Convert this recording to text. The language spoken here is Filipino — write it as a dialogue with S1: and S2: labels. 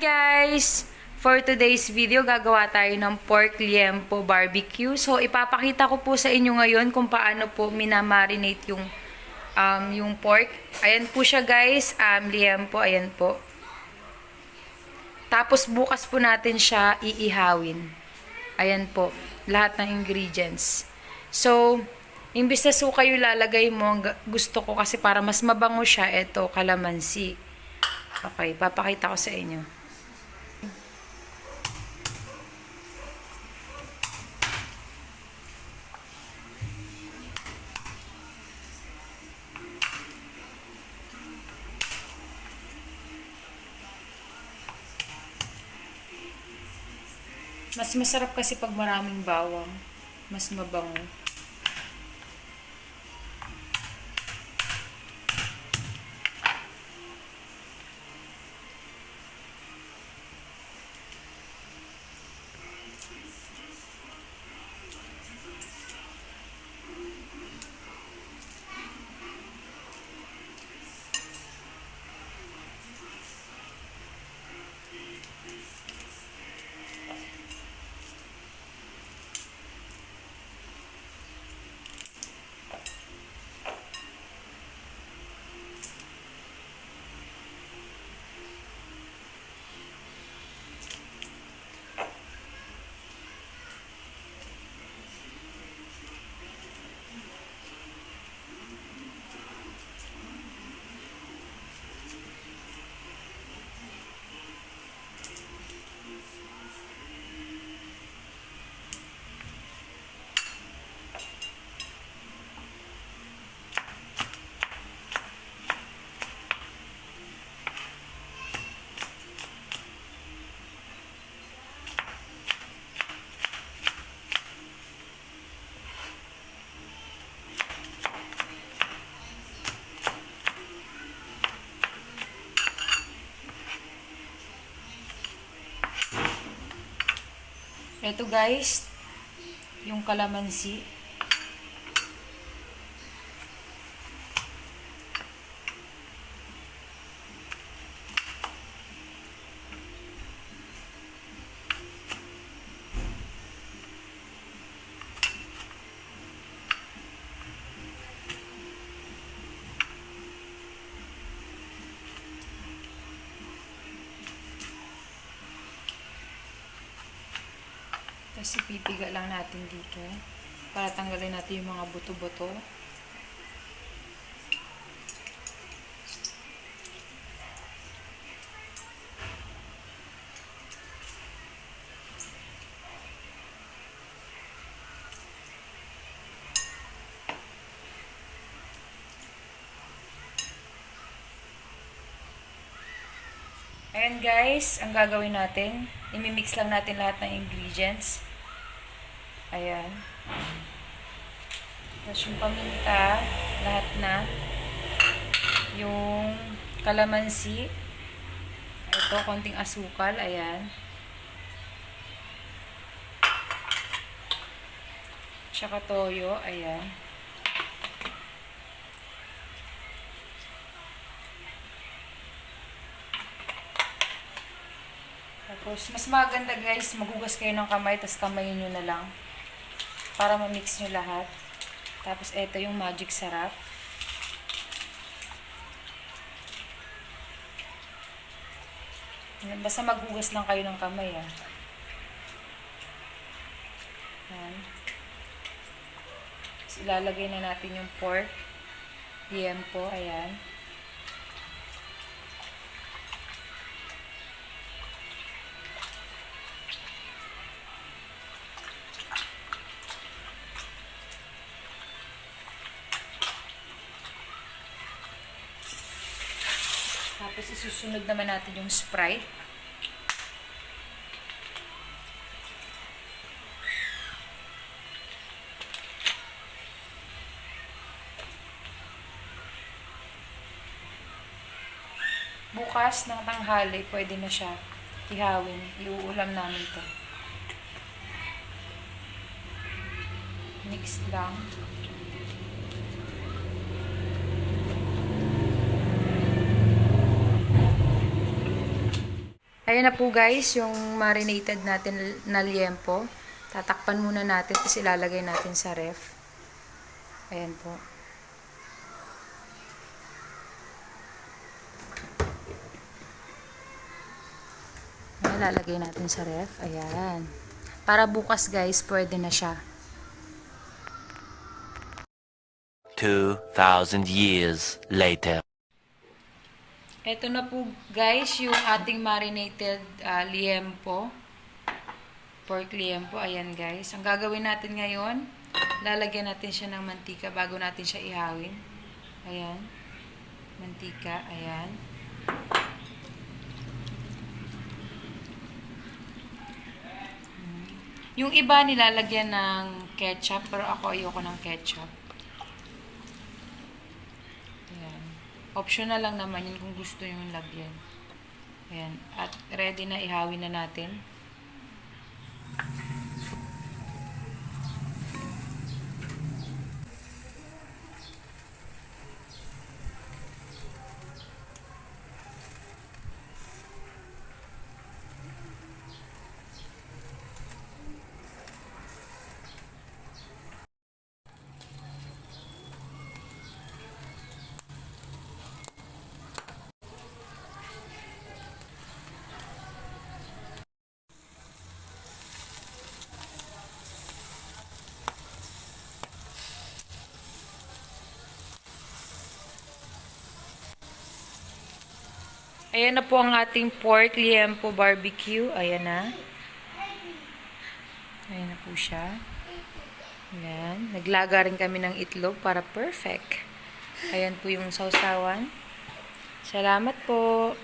S1: Guys! For today's video, gagawa tayo ng pork liempo barbecue. So, ipapakita ko po sa inyo ngayon kung paano po minamarinate yung pork. Ayan po siya guys, liempo, ayan po. Tapos bukas po natin siya iihawin. Ayan po, lahat ng ingredients. So, imbis na suka yung lalagay mo, gusto ko kasi para mas mabango siya, ito, kalamansi. Okay, papakita ko sa inyo. Mas masarap kasi pag maraming bawang. Mas mabango. Ito guys, yung kalamansi. Tapos ipipiga lang natin dito para tanggalin natin yung mga buto-buto. Ayan guys, ang gagawin natin, imimix lang natin lahat ng ingredients. Ayan. Tapos yung paminta, lahat na. Yung kalamansi. Ito, konting asukal. Ayan. Tsaka toyo. Ayan. Tapos, mas maganda guys, maghugas kayo ng kamay, tapos kamayin nyo na lang. Para ma-mix nyo lahat. Tapos, eto yung magic sarap. Basta maghugas lang kayo ng kamay, ah. Yan. Tapos, ilalagay na natin yung pork. Liempo, ayan. Tapos isusunod naman natin yung Sprite. Bukas ng tanghali, pwede na siya ihawin. Iuulam namin to. Mix lang. Ayan na po guys, yung marinated natin na liempo. Tatakpan muna natin tapos ilalagay natin sa ref. Ayan po. Ilalagay natin sa ref. Ayan. Para bukas guys, pwede na siya.
S2: 2,000 years later.
S1: Ito na po guys, yung ating marinated liempo. Pork liempo. Ayan guys. Ang gagawin natin ngayon, lalagyan natin siya ng mantika bago natin siya ihawin. Ayan. Mantika. Ayan. Yung iba nilalagyan ng ketchup, pero ako ayoko ng ketchup. Ayan. Optional lang naman yun kung gusto yung lagyan. Ayan. At ready na, ihawin na natin. Ayan na po ang ating pork liempo barbecue. Ayan na. Ayan na po siya. Ayan. Naglaga rin kami ng itlog para perfect. Ayan po yung sausawan. Salamat po.